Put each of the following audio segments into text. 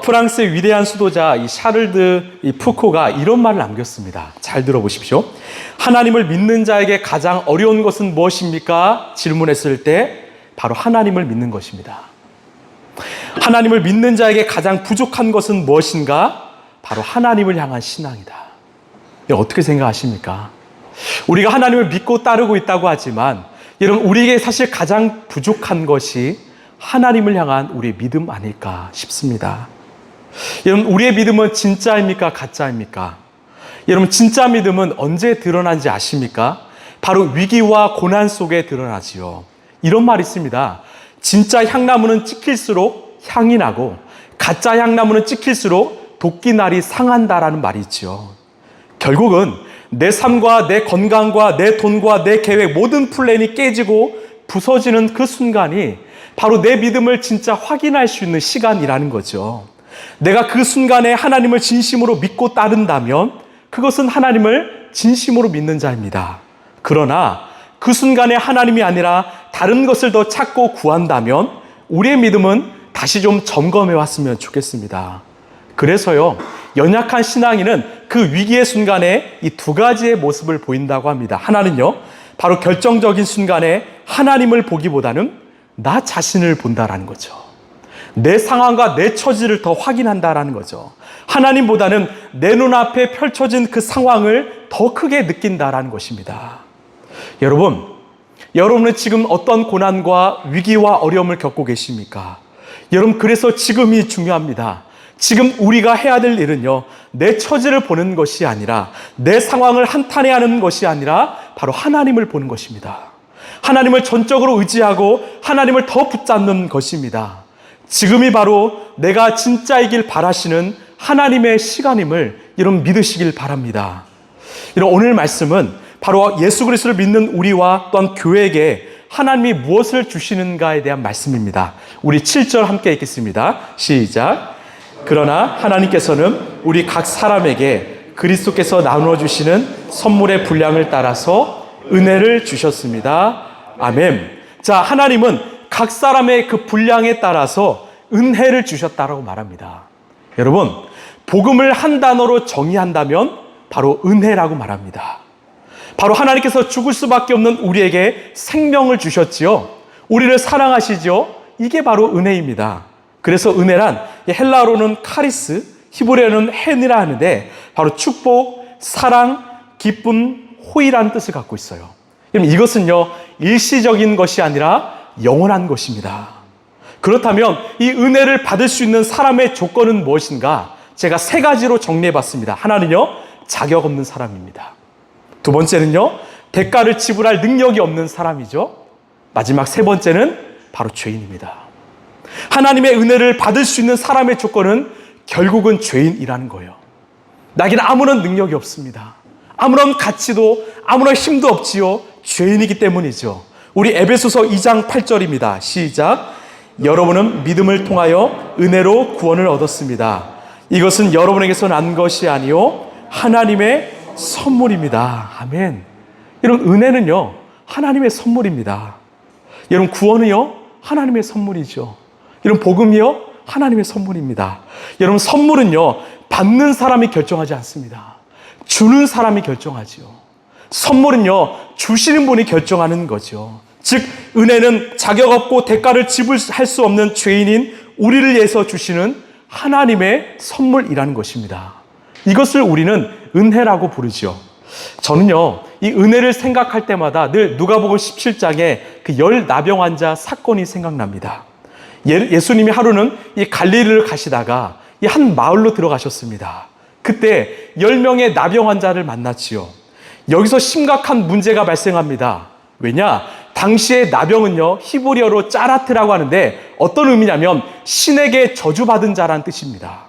프랑스의 위대한 수도자 이 샤를드 푸코가 이런 말을 남겼습니다. 잘 들어보십시오. 하나님을 믿는 자에게 가장 어려운 것은 무엇입니까? 질문했을 때 바로 하나님을 믿는 것입니다. 하나님을 믿는 자에게 가장 부족한 것은 무엇인가? 바로 하나님을 향한 신앙이다. 어떻게 생각하십니까? 우리가 하나님을 믿고 따르고 있다고 하지만 여러분, 우리에게 사실 가장 부족한 것이 하나님을 향한 우리의 믿음 아닐까 싶습니다. 여러분, 우리의 믿음은 진짜입니까? 가짜입니까? 여러분, 진짜 믿음은 언제 드러난지 아십니까? 바로 위기와 고난 속에 드러나지요. 이런 말이 있습니다. 진짜 향나무는 찍힐수록 향이 나고 가짜 향나무는 찍힐수록 도끼날이 상한다라는 말이 있죠. 결국은 내 삶과 내 건강과 내 돈과 내 계획 모든 플랜이 깨지고 부서지는 그 순간이 바로 내 믿음을 진짜 확인할 수 있는 시간이라는 거죠. 내가 그 순간에 하나님을 진심으로 믿고 따른다면 그것은 하나님을 진심으로 믿는 자입니다. 그러나 그 순간에 하나님이 아니라 다른 것을 더 찾고 구한다면 우리의 믿음은 다시 좀 점검해 왔으면 좋겠습니다. 그래서요, 연약한 신앙인은 그 위기의 순간에 이 두 가지의 모습을 보인다고 합니다. 하나는요, 바로 결정적인 순간에 하나님을 보기보다는 나 자신을 본다라는 거죠. 내 상황과 내 처지를 더 확인한다라는 거죠. 하나님보다는 내 눈앞에 펼쳐진 그 상황을 더 크게 느낀다라는 것입니다. 여러분은 지금 어떤 고난과 위기와 어려움을 겪고 계십니까? 여러분, 그래서 지금이 중요합니다. 지금 우리가 해야 될 일은요, 내 처지를 보는 것이 아니라 내 상황을 한탄해하는 것이 아니라 바로 하나님을 보는 것입니다. 하나님을 전적으로 의지하고 하나님을 더 붙잡는 것입니다. 지금이 바로 내가 진짜이길 바라시는 하나님의 시간임을 여러분 믿으시길 바랍니다. 오늘 말씀은 바로 예수 그리스도를 믿는 우리와 또한 교회에게 하나님이 무엇을 주시는가에 대한 말씀입니다. 우리 7절 함께 읽겠습니다. 시작. 그러나 하나님께서는 우리 각 사람에게 그리스도께서 나누어 주시는 선물의 분량을 따라서 은혜를 주셨습니다. 아멘. 자, 하나님은 각 사람의 그 분량에 따라서 은혜를 주셨다라고 말합니다. 여러분, 복음을 한 단어로 정의한다면 바로 은혜라고 말합니다. 바로 하나님께서 죽을 수밖에 없는 우리에게 생명을 주셨지요. 우리를 사랑하시죠. 이게 바로 은혜입니다. 그래서 은혜란 헬라어로는 카리스, 히브리어는 헨이라 하는데 바로 축복, 사랑, 기쁨, 호의라는 뜻을 갖고 있어요. 이것은요, 일시적인 것이 아니라 영원한 것입니다. 그렇다면 이 은혜를 받을 수 있는 사람의 조건은 무엇인가? 제가 3가지로 정리해봤습니다. 하나는요, 자격 없는 사람입니다. 두 번째는요, 대가를 지불할 능력이 없는 사람이죠. 마지막 3번째는 바로 죄인입니다. 하나님의 은혜를 받을 수 있는 사람의 조건은 결국은 죄인이라는 거예요. 나에게는 아무런 능력이 없습니다. 아무런 가치도 아무런 힘도 없지요. 죄인이기 때문이죠. 우리 에베소서 2장 8절입니다. 시작. 여러분은 믿음을 통하여 은혜로 구원을 얻었습니다. 이것은 여러분에게서 난 것이 아니요 하나님의 선물입니다. 아멘. 여러분, 은혜는요 하나님의 선물입니다. 여러분, 구원은요 하나님의 선물이죠. 여러분, 복음이요 하나님의 선물입니다. 여러분, 선물은요 받는 사람이 결정하지 않습니다. 주는 사람이 결정하지요. 선물은요 주시는 분이 결정하는 거죠. 즉, 은혜는 자격 없고 대가를 지불할 수 없는 죄인인 우리를 위해서 주시는 하나님의 선물이라는 것입니다. 이것을 우리는 은혜라고 부르죠. 저는요, 이 은혜를 생각할 때마다 늘 누가복음 17장에 그 10나병 환자 사건이 생각납니다. 예수님이 하루는 이 갈릴리를 가시다가 이 한 마을로 들어가셨습니다. 그때 10명의 나병 환자를 만났지요. 여기서 심각한 문제가 발생합니다. 왜냐? 당시의 나병은요, 히브리어로 짜라트라고 하는데 어떤 의미냐면 신에게 저주받은 자라는 뜻입니다.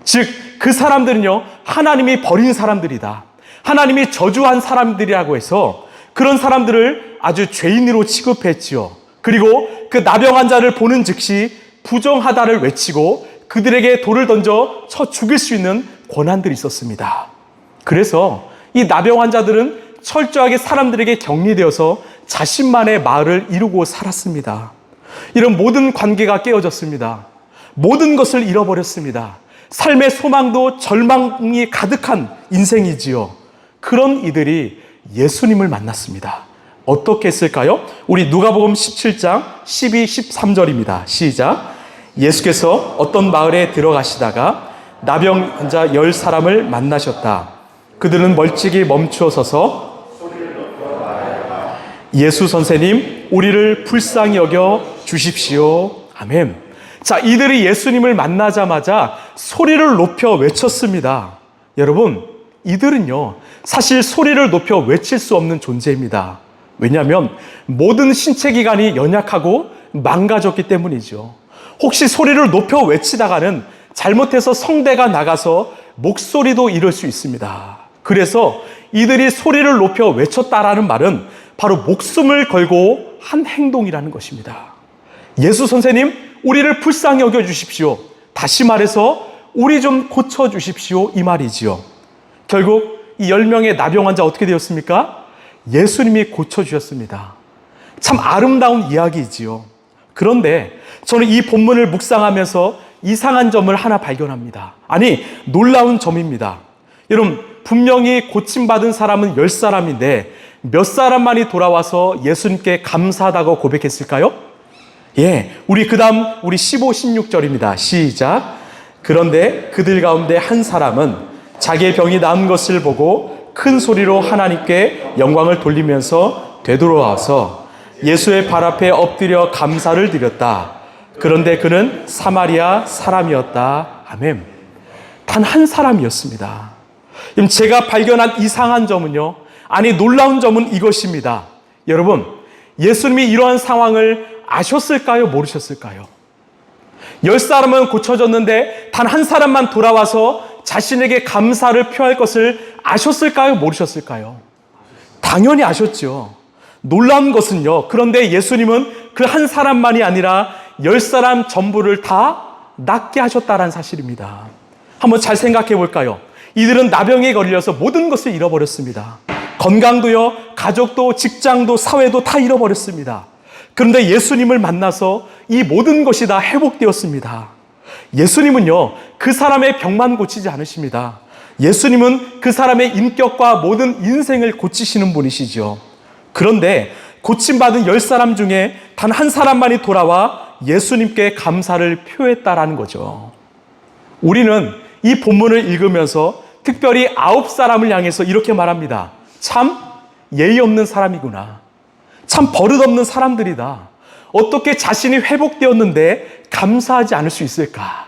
즉, 그 사람들은요, 하나님이 버린 사람들이다. 하나님이 저주한 사람들이라고 해서 그런 사람들을 아주 죄인으로 취급했지요. 그리고 그 나병 환자를 보는 즉시 부정하다를 외치고 그들에게 돌을 던져 쳐 죽일 수 있는 권한들이 있었습니다. 그래서 이 나병 환자들은 철저하게 사람들에게 격리되어서 자신만의 마을을 이루고 살았습니다. 이런 모든 관계가 깨어졌습니다. 모든 것을 잃어버렸습니다. 삶의 소망도 절망이 가득한 인생이지요. 그런 이들이 예수님을 만났습니다. 어떻게 했을까요? 우리 누가복음 17장 12, 13절입니다. 시작. 예수께서 어떤 마을에 들어가시다가 나병 환자 10사람을 만나셨다. 그들은 멀찍이 멈추어 서서 예수 선생님, 우리를 불쌍히 여겨 주십시오. 아멘. 자, 이들이 예수님을 만나자마자 소리를 높여 외쳤습니다. 여러분, 이들은요, 사실 소리를 높여 외칠 수 없는 존재입니다. 왜냐하면 모든 신체 기관이 연약하고 망가졌기 때문이죠. 혹시 소리를 높여 외치다가는 잘못해서 성대가 나가서 목소리도 잃을 수 있습니다. 그래서 이들이 소리를 높여 외쳤다라는 말은 바로 목숨을 걸고 한 행동이라는 것입니다. 예수 선생님, 우리를 불쌍히 여겨주십시오. 다시 말해서 우리 좀 고쳐주십시오. 이 말이지요. 결국 이 10명의 나병 환자 어떻게 되었습니까? 예수님이 고쳐주셨습니다. 참 아름다운 이야기이지요. 그런데 저는 이 본문을 묵상하면서 이상한 점을 하나 발견합니다. 아니, 놀라운 점입니다. 여러분, 분명히 고침받은 사람은 10사람인데 몇 사람만이 돌아와서 예수님께 감사하다고 고백했을까요? 예, 우리 15, 16절입니다. 시작. 그런데 그들 가운데 한 사람은 자기의 병이 나은 것을 보고 큰 소리로 하나님께 영광을 돌리면서 되돌아와서 예수의 발 앞에 엎드려 감사를 드렸다. 그런데 그는 사마리아 사람이었다. 아멘. 단 한 사람이었습니다. 제가 발견한 이상한 점은요, 아니 놀라운 점은 이것입니다. 여러분, 예수님이 이러한 상황을 아셨을까요? 모르셨을까요? 10사람은 고쳐졌는데 단 한 사람만 돌아와서 자신에게 감사를 표할 것을 아셨을까요? 모르셨을까요? 당연히 아셨죠. 놀라운 것은요, 그런데 예수님은 그 한 사람만이 아니라 10사람 전부를 다 낫게 하셨다는 사실입니다. 한번 잘 생각해 볼까요? 이들은 나병에 걸려서 모든 것을 잃어버렸습니다. 건강도요, 가족도, 직장도, 사회도 다 잃어버렸습니다. 그런데 예수님을 만나서 이 모든 것이 다 회복되었습니다. 예수님은요, 그 사람의 병만 고치지 않으십니다. 예수님은 그 사람의 인격과 모든 인생을 고치시는 분이시죠. 그런데 고침받은 10사람 중에 단 한 사람만이 돌아와 예수님께 감사를 표했다라는 거죠. 우리는 이 본문을 읽으면서 특별히 9사람을 향해서 이렇게 말합니다. 참 예의 없는 사람이구나. 참 버릇없는 사람들이다. 어떻게 자신이 회복되었는데 감사하지 않을 수 있을까?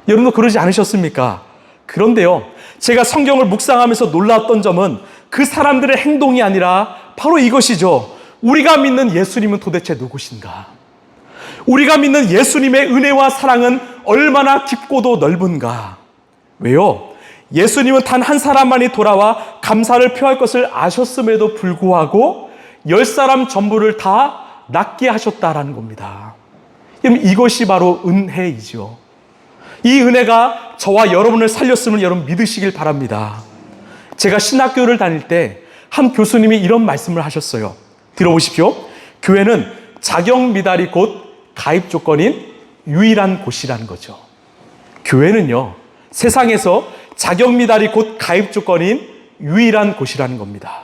여러분도 그러지 않으셨습니까? 그런데요, 제가 성경을 묵상하면서 놀랐던 점은 그 사람들의 행동이 아니라 바로 이것이죠. 우리가 믿는 예수님은 도대체 누구신가? 우리가 믿는 예수님의 은혜와 사랑은 얼마나 깊고도 넓은가? 왜요? 예수님은 단 한 사람만이 돌아와 감사를 표할 것을 아셨음에도 불구하고 10사람 전부를 다 낫게 하셨다라는 겁니다. 이것이 바로 은혜이죠. 이 은혜가 저와 여러분을 살렸음을 여러분 믿으시길 바랍니다. 제가 신학교를 다닐 때 한 교수님이 이런 말씀을 하셨어요. 들어보십시오. 교회는 자격 미달이 곧 가입 조건인 유일한 곳이라는 거죠. 교회는요, 세상에서 자격 미달이 곧 가입 조건인 유일한 곳이라는 겁니다.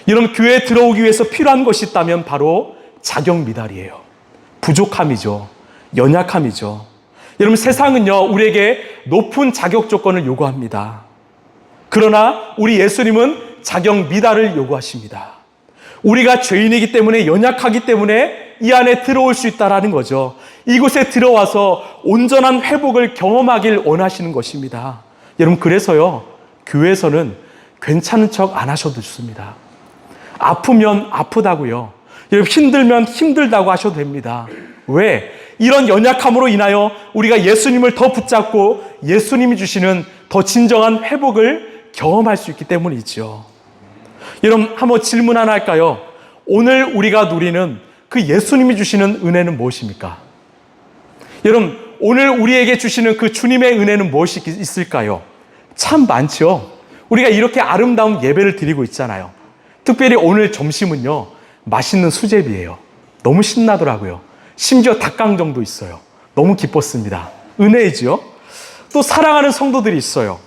여러분, 교회에 들어오기 위해서 필요한 것이 있다면 바로 자격 미달이에요. 부족함이죠. 연약함이죠. 여러분, 세상은요, 우리에게 높은 자격 조건을 요구합니다. 그러나 우리 예수님은 자격 미달을 요구하십니다. 우리가 죄인이기 때문에, 연약하기 때문에 이 안에 들어올 수 있다라는 거죠. 이곳에 들어와서 온전한 회복을 경험하길 원하시는 것입니다. 여러분, 그래서요, 교회에서는 괜찮은 척 안 하셔도 좋습니다. 아프면 아프다고요. 여러분, 힘들면 힘들다고 하셔도 됩니다. 왜? 이런 연약함으로 인하여 우리가 예수님을 더 붙잡고 예수님이 주시는 더 진정한 회복을 경험할 수 있기 때문이죠. 여러분, 한번 질문 하나 할까요? 오늘 우리가 누리는 그 예수님이 주시는 은혜는 무엇입니까? 여러분, 오늘 우리에게 주시는 그 주님의 은혜는 무엇이 있을까요? 참 많죠. 우리가 이렇게 아름다운 예배를 드리고 있잖아요. 특별히 오늘 점심은요, 맛있는 수제비예요. 너무 신나더라고요. 심지어 닭강정도 있어요. 너무 기뻤습니다. 은혜이지요. 또 사랑하는 성도들이 있어요.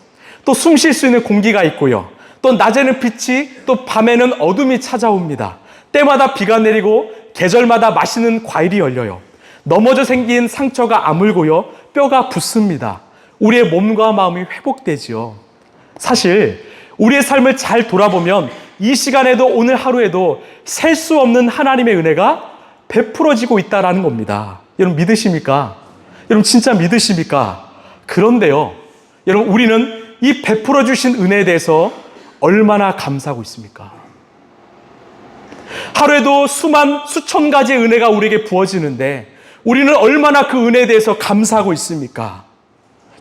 또 숨 쉴 수 있는 공기가 있고요. 또 낮에는 빛이, 또 밤에는 어둠이 찾아옵니다. 때마다 비가 내리고 계절마다 맛있는 과일이 열려요. 넘어져 생긴 상처가 아물고요. 뼈가 붓습니다. 우리의 몸과 마음이 회복되지요. 사실 우리의 삶을 잘 돌아보면 이 시간에도 오늘 하루에도 셀 수 없는 하나님의 은혜가 베풀어지고 있다는 겁니다. 여러분 믿으십니까? 여러분 진짜 믿으십니까? 그런데요, 여러분 우리는 이 베풀어 주신 은혜에 대해서 얼마나 감사하고 있습니까? 하루에도 수천 가지의 은혜가 우리에게 부어지는데 우리는 얼마나 그 은혜에 대해서 감사하고 있습니까?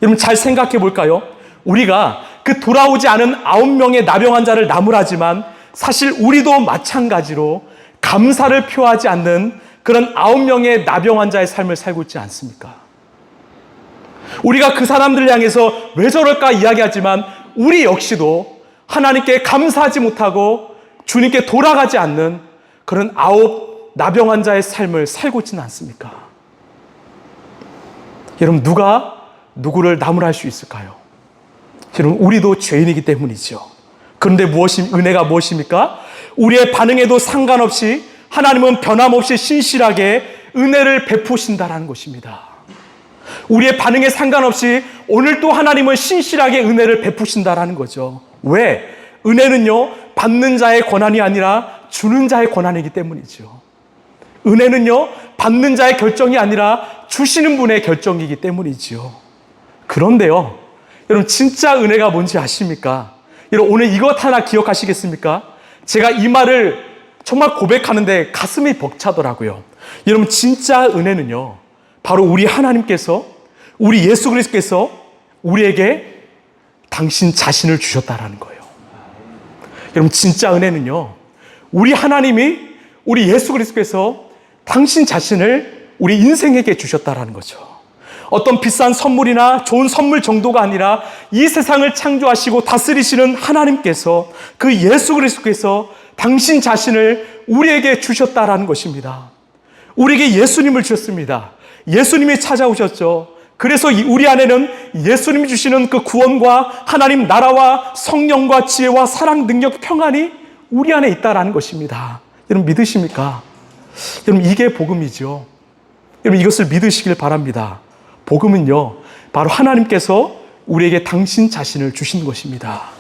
여러분 잘 생각해 볼까요? 우리가 그 돌아오지 않은 9명의 나병 환자를 나무라지만 사실 우리도 마찬가지로 감사를 표하지 않는 그런 9명의 나병 환자의 삶을 살고 있지 않습니까? 우리가 그 사람들을 향해서 왜 저럴까 이야기하지만 우리 역시도 하나님께 감사하지 못하고 주님께 돌아가지 않는 그런 9 나병 환자의 삶을 살고 있지는 않습니까? 여러분 누가 누구를 나무랄 수 있을까요? 여러분 우리도 죄인이기 때문이죠. 그런데 은혜가 무엇입니까? 우리의 반응에도 상관없이 하나님은 변함없이 신실하게 은혜를 베푸신다라는 것입니다. 우리의 반응에 상관없이 오늘 또 하나님은 신실하게 은혜를 베푸신다라는 거죠. 왜? 은혜는요 받는 자의 권한이 아니라 주는 자의 권한이기 때문이죠. 은혜는요 받는 자의 결정이 아니라 주시는 분의 결정이기 때문이죠. 그런데요 여러분 진짜 은혜가 뭔지 아십니까? 여러분 오늘 이것 하나 기억하시겠습니까? 제가 이 말을 정말 고백하는데 가슴이 벅차더라고요. 여러분 진짜 은혜는요 바로 우리 하나님께서, 우리 예수 그리스도께서 우리에게 당신 자신을 주셨다라는 거예요. 여러분 진짜 은혜는요 우리 하나님이, 우리 예수 그리스도께서 당신 자신을 우리 인생에게 주셨다라는 거죠. 어떤 비싼 선물이나 좋은 선물 정도가 아니라 이 세상을 창조하시고 다스리시는 하나님께서, 그 예수 그리스도께서 당신 자신을 우리에게 주셨다라는 것입니다. 우리에게 예수님을 주셨습니다. 예수님이 찾아오셨죠. 그래서 우리 안에는 예수님이 주시는 그 구원과 하나님 나라와 성령과 지혜와 사랑, 능력, 평안이 우리 안에 있다라는 것입니다. 여러분 믿으십니까? 여러분 이게 복음이죠. 여러분 이것을 믿으시길 바랍니다. 복음은요 바로 하나님께서 우리에게 당신 자신을 주신 것입니다.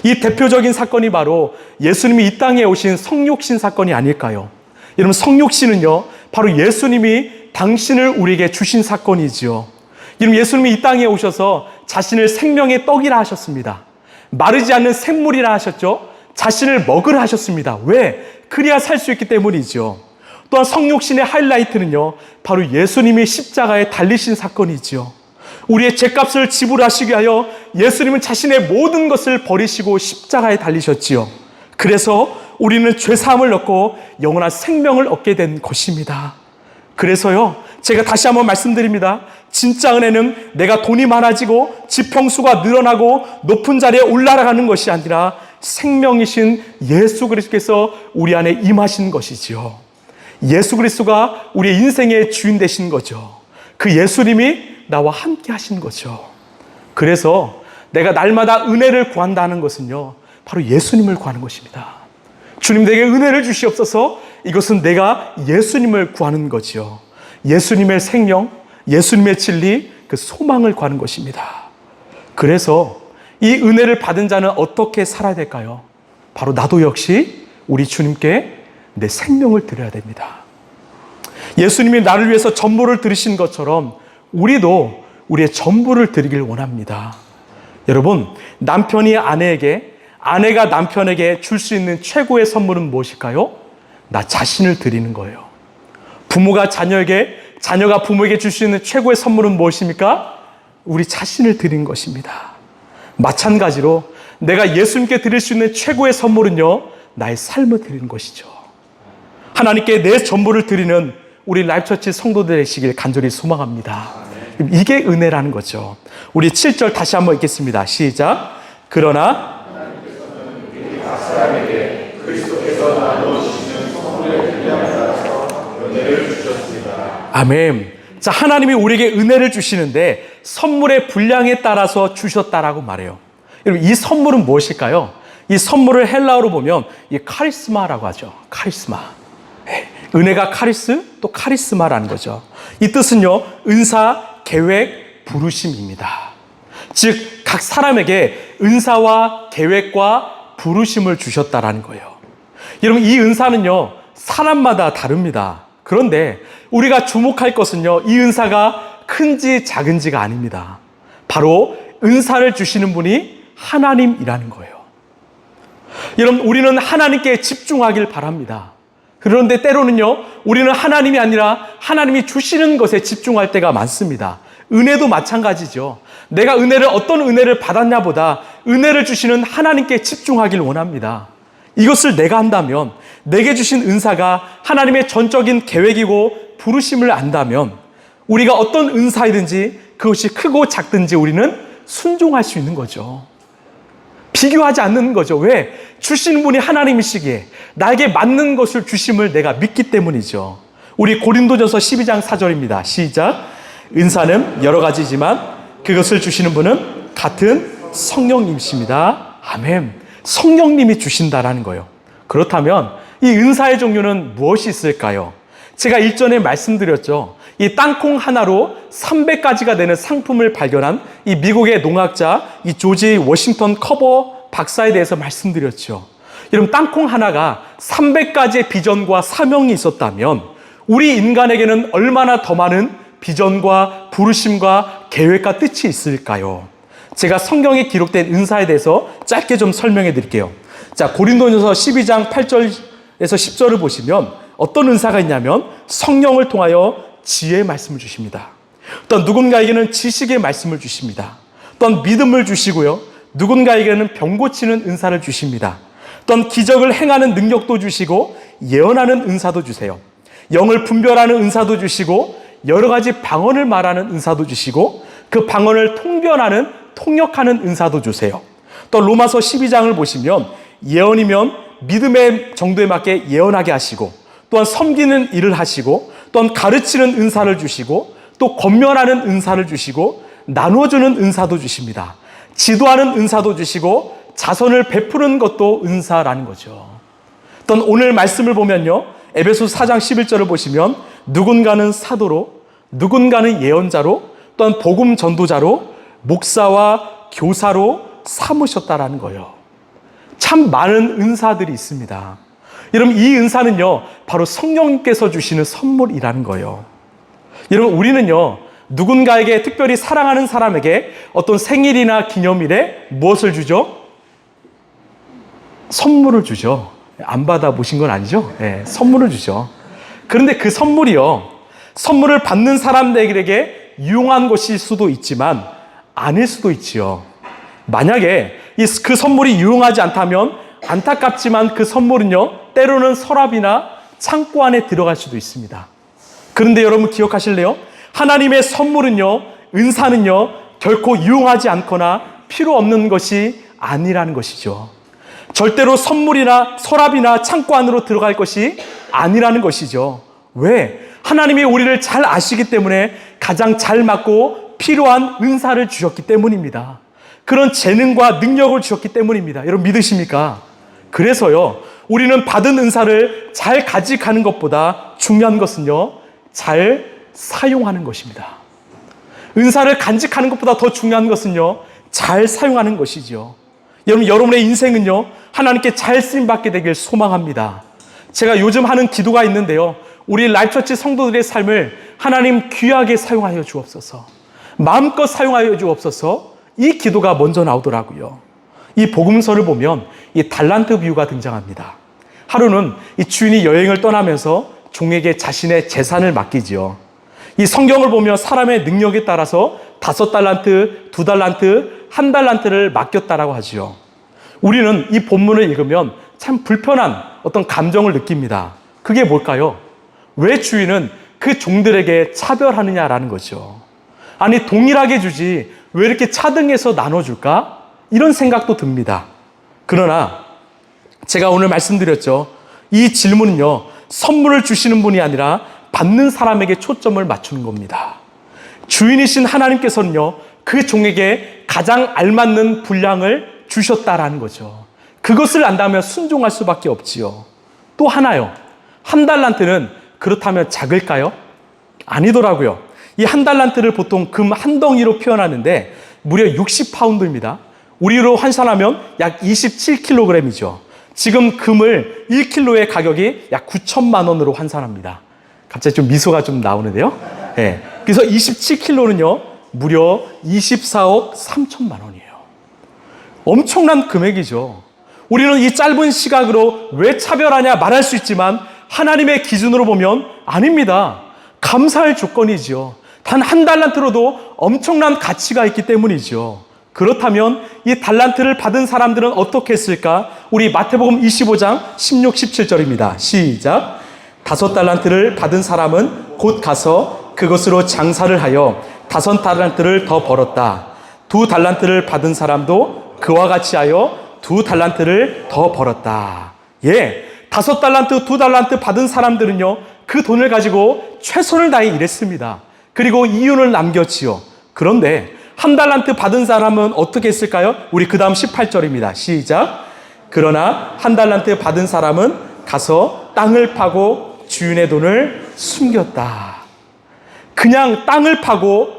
이 대표적인 사건이 바로 예수님이 이 땅에 오신 성육신 사건이 아닐까요? 여러분 성육신은요 바로 예수님이 당신을 우리에게 주신 사건이지요. 여러분 예수님이 이 땅에 오셔서 자신을 생명의 떡이라 하셨습니다. 마르지 않는 샘물이라 하셨죠. 자신을 먹으라 하셨습니다. 왜? 그래야 살 수 있기 때문이죠. 또한 성육신의 하이라이트는요 바로 예수님이 십자가에 달리신 사건이지요. 우리의 죄값을 지불하시기 위하여 예수님은 자신의 모든 것을 버리시고 십자가에 달리셨지요. 그래서 우리는 죄사함을 얻고 영원한 생명을 얻게 된 것입니다. 그래서요 제가 다시 한번 말씀드립니다. 진짜 은혜는 내가 돈이 많아지고 지평수가 늘어나고 높은 자리에 올라가는 것이 아니라 생명이신 예수 그리스도께서 우리 안에 임하신 것이지요. 예수 그리스도가 우리의 인생의 주인 되신 거죠. 그 예수님이 나와 함께 하신 거죠. 그래서 내가 날마다 은혜를 구한다는 것은요 바로 예수님을 구하는 것입니다. 주님 내게 은혜를 주시옵소서. 이것은 내가 예수님을 구하는 거지요. 예수님의 생명, 예수님의 진리, 그 소망을 구하는 것입니다. 그래서 이 은혜를 받은 자는 어떻게 살아야 될까요? 바로 나도 역시 우리 주님께 내 생명을 드려야 됩니다. 예수님이 나를 위해서 전부를 드리신 것처럼 우리도 우리의 전부를 드리길 원합니다. 여러분, 남편이 아내에게, 아내가 남편에게 줄 수 있는 최고의 선물은 무엇일까요? 나 자신을 드리는 거예요. 부모가 자녀에게, 자녀가 부모에게 줄 수 있는 최고의 선물은 무엇입니까? 우리 자신을 드리는 것입니다. 마찬가지로 내가 예수님께 드릴 수 있는 최고의 선물은요, 나의 삶을 드리는 것이죠. 하나님께 내 전부를 드리는 우리 라이프처치 성도들 되시길 간절히 소망합니다. 이게 은혜라는 거죠. 우리 7절 다시 한번 읽겠습니다. 시작. 그러나 각 사람에게 그리스도께서 나눠주시는 선물의 분량에 따라서 은혜를 주셨습니다. 아멘. 자, 하나님이 우리에게 은혜를 주시는데 선물의 분량에 따라서 주셨다라고 말해요. 여러분, 이 선물은 무엇일까요? 이 선물을 헬라어로 보면 이 카리스마라고 하죠. 카리스마. 은혜가 카리스, 또 카리스마라는 거죠. 이 뜻은요, 은사, 계획, 부르심입니다. 즉, 각 사람에게 은사와 계획과 부르심을 주셨다라는 거예요. 여러분, 이 은사는요, 사람마다 다릅니다. 그런데 우리가 주목할 것은요, 이 은사가 큰지 작은지가 아닙니다. 바로 은사를 주시는 분이 하나님이라는 거예요. 여러분, 우리는 하나님께 집중하길 바랍니다. 그런데 때로는요, 우리는 하나님이 아니라 하나님이 주시는 것에 집중할 때가 많습니다. 은혜도 마찬가지죠. 내가 어떤 은혜를 받았냐보다 은혜를 주시는 하나님께 집중하길 원합니다. 이것을 내가 한다면, 내게 주신 은사가 하나님의 전적인 계획이고 부르심을 안다면 우리가 어떤 은사이든지 그것이 크고 작든지 우리는 순종할 수 있는 거죠. 비교하지 않는 거죠. 왜? 주시는 분이 하나님이시기에 나에게 맞는 것을 주심을 내가 믿기 때문이죠. 우리 고린도전서 12장 4절입니다. 시작. 은사는 여러 가지지만 그것을 주시는 분은 같은 성령님이십니다. 아멘. 성령님이 주신다라는 거예요. 그렇다면 이 은사의 종류는 무엇이 있을까요? 제가 일전에 말씀드렸죠. 이 땅콩 하나로 300가지가 되는 상품을 발견한 이 미국의 농학자 이 조지 워싱턴 커버 박사에 대해서 말씀드렸죠. 여러분, 땅콩 하나가 300가지의 비전과 사명이 있었다면 우리 인간에게는 얼마나 더 많은 비전과 부르심과 계획과 뜻이 있을까요? 제가 성경에 기록된 은사에 대해서 짧게 좀 설명해 드릴게요. 자, 고린도전서 12장 8절에서 10절을 보시면 어떤 은사가 있냐면 성령을 통하여 지혜의 말씀을 주십니다. 또 누군가에게는 지식의 말씀을 주십니다. 또 믿음을 주시고요. 누군가에게는 병 고치는 은사를 주십니다. 또 기적을 행하는 능력도 주시고 예언하는 은사도 주세요. 영을 분별하는 은사도 주시고 여러 가지 방언을 말하는 은사도 주시고 그 방언을 통역하는 은사도 주세요. 또 로마서 12장을 보시면 예언이면 믿음의 정도에 맞게 예언하게 하시고 또한 섬기는 일을 하시고 또한 가르치는 은사를 주시고 또 권면하는 은사를 주시고 나눠주는 은사도 주십니다. 지도하는 은사도 주시고 자선을 베푸는 것도 은사라는 거죠. 또한 오늘 말씀을 보면요, 에베소서 4장 11절을 보시면 누군가는 사도로, 누군가는 예언자로, 또한 복음 전도자로, 목사와 교사로 삼으셨다라는 거예요. 참 많은 은사들이 있습니다. 여러분, 이 은사는요, 바로 성령님께서 주시는 선물이라는 거예요. 여러분, 우리는요, 누군가에게 특별히 사랑하는 사람에게 어떤 생일이나 기념일에 무엇을 주죠? 선물을 주죠. 안 받아보신 건 아니죠? 네, 선물을 주죠. 그런데 그 선물이요, 선물을 받는 사람들에게 유용한 것일 수도 있지만 아닐 수도 있지요. 만약에 그 선물이 유용하지 않다면 안타깝지만 그 선물은요, 때로는 서랍이나 창고 안에 들어갈 수도 있습니다. 그런데 여러분 기억하실래요? 하나님의 선물은요, 은사는요, 결코 유용하지 않거나 필요 없는 것이 아니라는 것이죠. 절대로 선물이나 서랍이나 창고 안으로 들어갈 것이 아니라는 것이죠. 왜? 하나님이 우리를 잘 아시기 때문에 가장 잘 맞고 필요한 은사를 주셨기 때문입니다. 그런 재능과 능력을 주셨기 때문입니다. 여러분 믿으십니까? 그래서요, 우리는 받은 은사를 잘 가져가는 것보다 중요한 것은요, 잘 사용하는 것입니다. 은사를 간직하는 것보다 더 중요한 것은요, 잘 사용하는 것이죠. 여러분의 인생은요, 하나님께 잘 쓰임받게 되길 소망합니다. 제가 요즘 하는 기도가 있는데요, 우리 라이프처치 성도들의 삶을 하나님 귀하게 사용하여 주옵소서, 마음껏 사용하여 주옵소서, 이 기도가 먼저 나오더라고요. 이 복음서를 보면 이 달란트 비유가 등장합니다. 하루는 이 주인이 여행을 떠나면서 종에게 자신의 재산을 맡기지요. 이 성경을 보면 사람의 능력에 따라서 5달란트, 2달란트, 1달란트를 맡겼다라고 하지요. 우리는 이 본문을 읽으면 참 불편한 어떤 감정을 느낍니다. 그게 뭘까요? 왜 주인은 그 종들에게 차별하느냐라는 거죠. 아니, 동일하게 주지 왜 이렇게 차등해서 나눠줄까? 이런 생각도 듭니다. 그러나 제가 오늘 말씀드렸죠. 이 질문은요, 선물을 주시는 분이 아니라 받는 사람에게 초점을 맞추는 겁니다. 주인이신 하나님께서는요, 그 종에게 가장 알맞는 분량을 주셨다라는 거죠. 그것을 안다면 순종할 수밖에 없지요. 또 하나요. 한 달란트는 그렇다면 작을까요? 아니더라고요. 이 한 달란트를 보통 금 한 덩이로 표현하는데 무려 60파운드입니다. 우리로 환산하면 약 27kg이죠. 지금 금을 1kg의 가격이 약 9천만 원으로 환산합니다. 갑자기 좀 미소가 좀 나오는데요. 네. 그래서 27kg는요, 무려 24억 3천만 원이에요. 엄청난 금액이죠. 우리는 이 짧은 시각으로 왜 차별하냐 말할 수 있지만 하나님의 기준으로 보면 아닙니다. 감사할 조건이죠. 단 한 달란트로도 엄청난 가치가 있기 때문이죠. 그렇다면 이 달란트를 받은 사람들은 어떻게 했을까? 우리 마태복음 25장 16, 17절입니다. 시작. 5달란트를 받은 사람은 곧 가서 그것으로 장사를 하여 5달란트를 더 벌었다. 2달란트를 받은 사람도 그와 같이 하여 2달란트를 더 벌었다. 예, 5달란트, 2달란트 받은 사람들은요, 그 돈을 가지고 최선을 다해 일했습니다. 그리고 이윤을 남겼지요. 그런데 한 달란트 받은 사람은 어떻게 했을까요? 우리 그 다음 18절입니다. 시작. 그러나 한 달란트 받은 사람은 가서 땅을 파고 주인의 돈을 숨겼다. 그냥 땅을 파고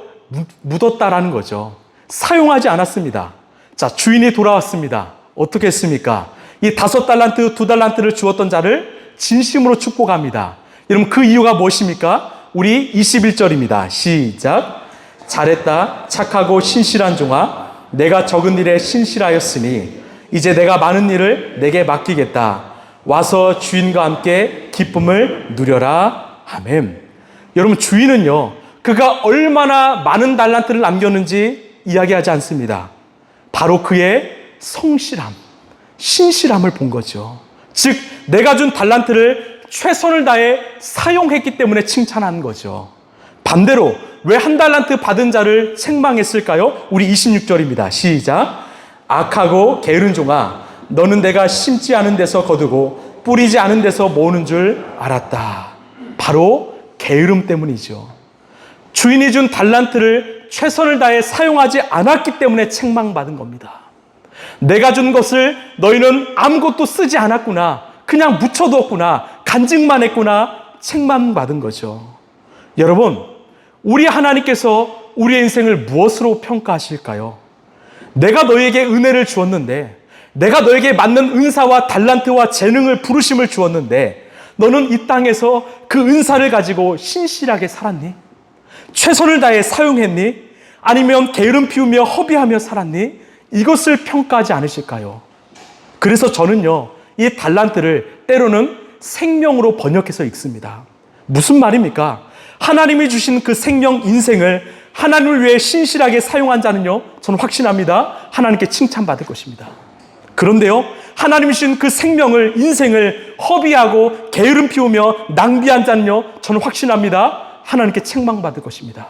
묻었다라는 거죠. 사용하지 않았습니다. 자, 주인이 돌아왔습니다. 어떻게 했습니까? 이 5달란트, 2달란트를 주었던 자를 진심으로 축복합니다. 여러분, 그 이유가 무엇입니까? 우리 21절입니다. 시작. 잘했다, 착하고 신실한 종아, 내가 적은 일에 신실하였으니 이제 내가 많은 일을 내게 맡기겠다. 와서 주인과 함께 기쁨을 누려라. 아멘. 여러분, 주인은요, 그가 얼마나 많은 달란트를 남겼는지 이야기하지 않습니다. 바로 그의 성실함, 신실함을 본 거죠. 즉, 내가 준 달란트를 최선을 다해 사용했기 때문에 칭찬한 거죠. 반대로 왜 한 달란트 받은 자를 책망했을까요? 우리 26절입니다. 시작. 악하고 게으른 종아, 너는 내가 심지 않은 데서 거두고 뿌리지 않은 데서 모으는 줄 알았다. 바로 게으름 때문이죠. 주인이 준 달란트를 최선을 다해 사용하지 않았기 때문에 책망받은 겁니다. 내가 준 것을 너희는 아무것도 쓰지 않았구나, 그냥 묻혀두었구나, 간직만 했구나, 책망받은 거죠. 여러분, 우리 하나님께서 우리의 인생을 무엇으로 평가하실까요? 내가 너에게 은혜를 주었는데, 내가 너에게 맞는 은사와 달란트와 재능을 부르심을 주었는데, 너는 이 땅에서 그 은사를 가지고 신실하게 살았니? 최선을 다해 사용했니? 아니면 게으름 피우며 허비하며 살았니? 이것을 평가하지 않으실까요? 그래서 저는요, 이 달란트를 때로는 생명으로 번역해서 읽습니다. 무슨 말입니까? 하나님이 주신 그 생명 인생을 하나님을 위해 신실하게 사용한 자는요, 저는 확신합니다. 하나님께 칭찬받을 것입니다. 그런데요, 하나님이 주신 그 생명을, 인생을 허비하고 게으름 피우며 낭비한 자는요, 저는 확신합니다. 하나님께 책망받을 것입니다.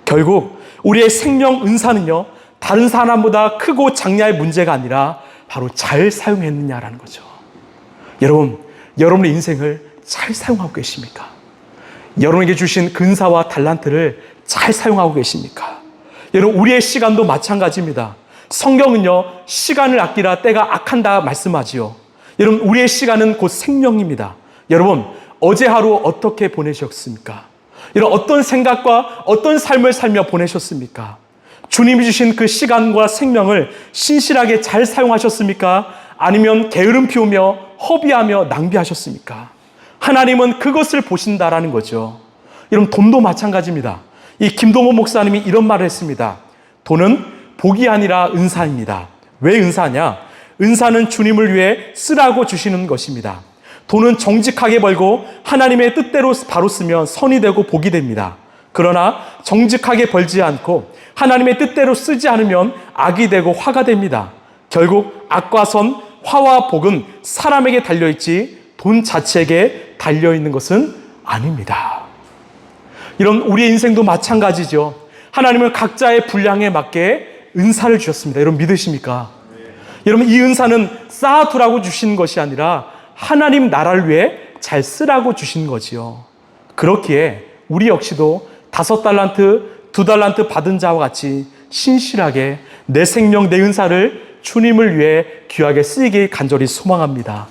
결국 우리의 생명 은사는요, 다른 사람보다 크고 작냐의 문제가 아니라 바로 잘 사용했느냐라는 거죠. 여러분, 여러분의 인생을 잘 사용하고 계십니까? 여러분에게 주신 근사와 달란트를 잘 사용하고 계십니까? 여러분, 우리의 시간도 마찬가지입니다. 성경은요, 시간을 아끼라 때가 악한다 말씀하지요. 여러분, 우리의 시간은 곧 생명입니다. 여러분, 어제 하루 어떻게 보내셨습니까? 여러분, 어떤 생각과 어떤 삶을 살며 보내셨습니까? 주님이 주신 그 시간과 생명을 신실하게 잘 사용하셨습니까? 아니면 게으름 피우며 허비하며 낭비하셨습니까? 하나님은 그것을 보신다라는 거죠. 여러분, 돈도 마찬가지입니다. 이 김동호 목사님이 이런 말을 했습니다. 돈은 복이 아니라 은사입니다. 왜 은사냐? 은사는 주님을 위해 쓰라고 주시는 것입니다. 돈은 정직하게 벌고 하나님의 뜻대로 바로 쓰면 선이 되고 복이 됩니다. 그러나 정직하게 벌지 않고 하나님의 뜻대로 쓰지 않으면 악이 되고 화가 됩니다. 결국 악과 선, 화와 복은 사람에게 달려있지 돈 자체에게 달려있는 것은 아닙니다. 이런 우리의 인생도 마찬가지죠. 하나님은 각자의 분량에 맞게 은사를 주셨습니다. 여러분, 믿으십니까? 여러분, 이 은사는 쌓아두라고 주신 것이 아니라 하나님 나라를 위해 잘 쓰라고 주신 거지요. 그렇기에 우리 역시도 5달란트, 2달란트 받은 자와 같이 신실하게 내 생명, 내 은사를 주님을 위해 귀하게 쓰이길 간절히 소망합니다.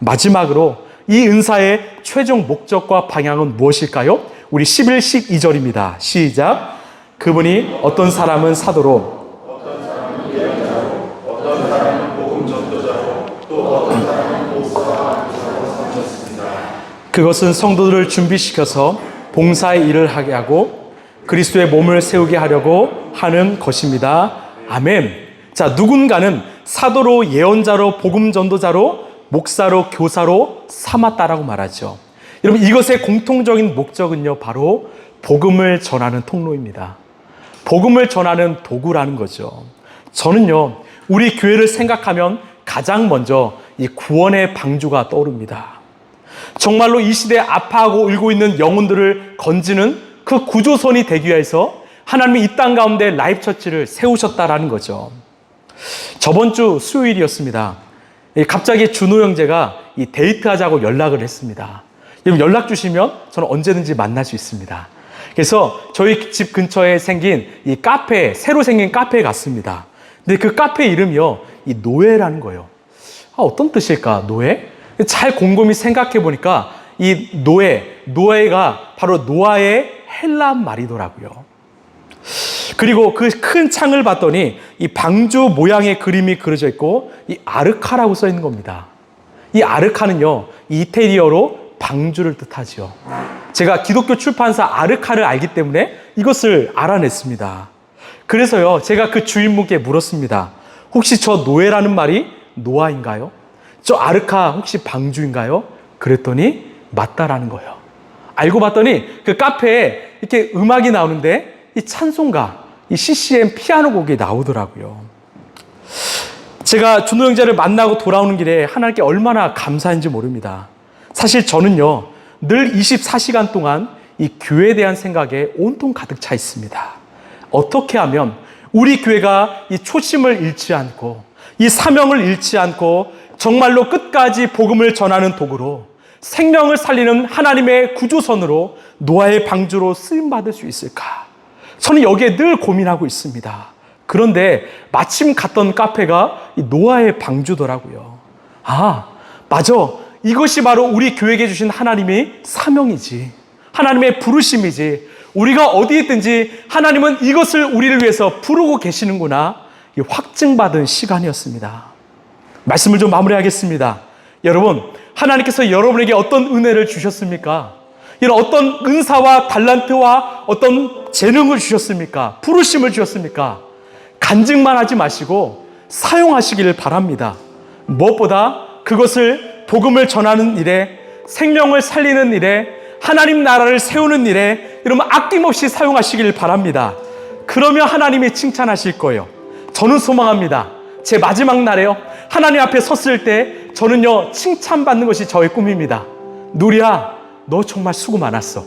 마지막으로 이 은사의 최종 목적과 방향은 무엇일까요? 우리 11, 12절입니다. 시작. 그분이 어떤 사람은 사도로, 어떤 사람은 예언자로, 어떤 사람은 복음 전도자로, 또 어떤 사람은 목사와 교사로 삼으셨습니다. 그것은 성도들을 준비시켜서 봉사의 일을 하게 하고 그리스도의 몸을 세우게 하려고 하는 것입니다. 아멘. 자, 누군가는 사도로, 예언자로, 복음 전도자로, 목사로, 교사로 삼았다라고 말하죠. 여러분, 이것의 공통적인 목적은요, 바로 복음을 전하는 통로입니다. 복음을 전하는 도구라는 거죠. 저는요, 우리 교회를 생각하면 가장 먼저 이 구원의 방주가 떠오릅니다. 정말로 이 시대에 아파하고 울고 있는 영혼들을 건지는 그 구조선이 되기 위해서 하나님이 이 땅 가운데 라이프처치를 세우셨다라는 거죠. 저번 주 수요일이었습니다. 갑자기 준호 형제가 이 데이트하자고 연락을 했습니다. 여러분, 연락 주시면 저는 언제든지 만날 수 있습니다. 그래서 저희 집 근처에 생긴 이 카페, 새로 생긴 카페에 갔습니다. 근데 그 카페 이름이요, 이 노예라는 거예요. 어떤 뜻일까, 노예? 잘 곰곰이 생각해 보니까 이 노예가 바로 노아의 헬라 말이더라고요. 그리고 그 큰 창을 봤더니 이 방주 모양의 그림이 그려져 있고 이 아르카라고 써 있는 겁니다. 이 아르카는요, 이태리어로 방주를 뜻하지요. 제가 기독교 출판사 아르카를 알기 때문에 이것을 알아냈습니다. 그래서요, 제가 그 주인분께 물었습니다. 혹시 저 노예라는 말이 노아인가요? 저 아르카 혹시 방주인가요? 그랬더니 맞다라는 거예요. 알고 봤더니 그 카페에 이렇게 음악이 나오는데 이 찬송가, 이 CCM 피아노 곡이 나오더라고요. 제가 준호 형제를 만나고 돌아오는 길에 하나님께 얼마나 감사한지 모릅니다. 사실 저는요, 늘 24시간 동안 이 교회에 대한 생각에 온통 가득 차 있습니다. 어떻게 하면 우리 교회가 이 초심을 잃지 않고 이 사명을 잃지 않고 정말로 끝까지 복음을 전하는 도구로 생명을 살리는 하나님의 구조선으로 노아의 방주로 쓰임받을 수 있을까? 저는 여기에 늘 고민하고 있습니다. 그런데 마침 갔던 카페가 이 노아의 방주더라고요. 아, 맞아. 이것이 바로 우리 교회에게 주신 하나님의 사명이지. 하나님의 부르심이지. 우리가 어디에 있든지 하나님은 이것을 우리를 위해서 부르고 계시는구나. 확증받은 시간이었습니다. 말씀을 좀 마무리하겠습니다. 여러분, 하나님께서 여러분에게 어떤 은혜를 주셨습니까? 이런 어떤 은사와 달란트와 어떤 재능을 주셨습니까? 부르심을 주셨습니까? 간증만 하지 마시고 사용하시기를 바랍니다. 무엇보다 그것을 복음을 전하는 일에, 생명을 살리는 일에, 하나님 나라를 세우는 일에 여러분 아낌없이 사용하시기를 바랍니다. 그러면 하나님이 칭찬하실 거예요. 저는 소망합니다. 제 마지막 날에요, 하나님 앞에 섰을 때 저는요, 칭찬받는 것이 저의 꿈입니다. 누리야, 너 정말 수고 많았어.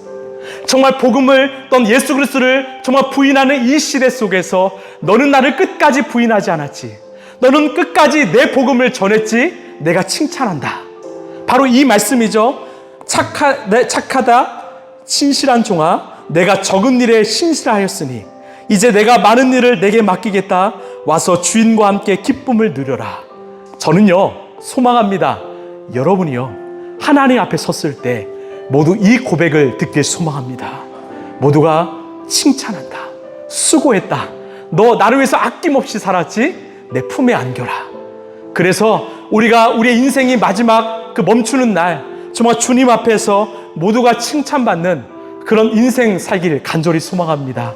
정말 복음을, 넌 예수 그리스도를 정말 부인하는 이 시대 속에서 너는 나를 끝까지 부인하지 않았지. 너는 끝까지 내 복음을 전했지. 내가 칭찬한다. 바로 이 말씀이죠. 착하다 신실한 종아, 내가 적은 일에 신실하였으니 이제 내가 많은 일을 내게 맡기겠다. 와서 주인과 함께 기쁨을 누려라. 저는요, 소망합니다. 여러분이요, 하나님 앞에 섰을 때 모두 이 고백을 듣길 소망합니다. 모두가 칭찬한다. 수고했다. 너 나를 위해서 아낌없이 살았지? 내 품에 안겨라. 그래서 우리가 우리의 인생이 마지막 그 멈추는 날 정말 주님 앞에서 모두가 칭찬받는 그런 인생 살기를 간절히 소망합니다.